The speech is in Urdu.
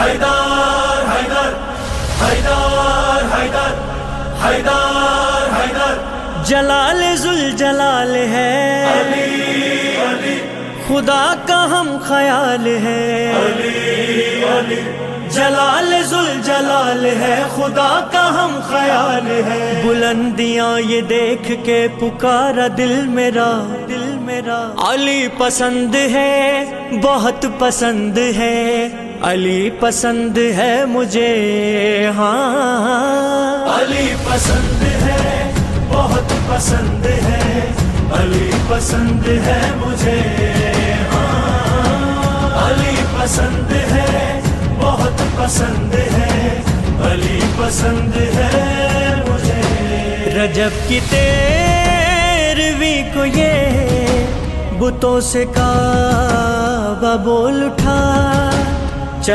حیدر حیدر حیدر حیدر حیدر حیدر جلال ذوالجلال ہے علی علی خدا کا ہم خیال ہے علی علی جلال ذوالجلال ہے خدا کا ہم خیال ہے بلندیاں یہ دیکھ کے پکارا دل میرا علی پسند ہے بہت پسند ہے علی پسند ہے مجھے ہاں علی پسند ہے بہت پسند ہے علی پسند ہے مجھے ہاں علی پسند ہے بہت پسند ہے علی پسند ہے مجھے رجب کی 13ویں کو یہ بتوں سے کعبہ بول اٹھا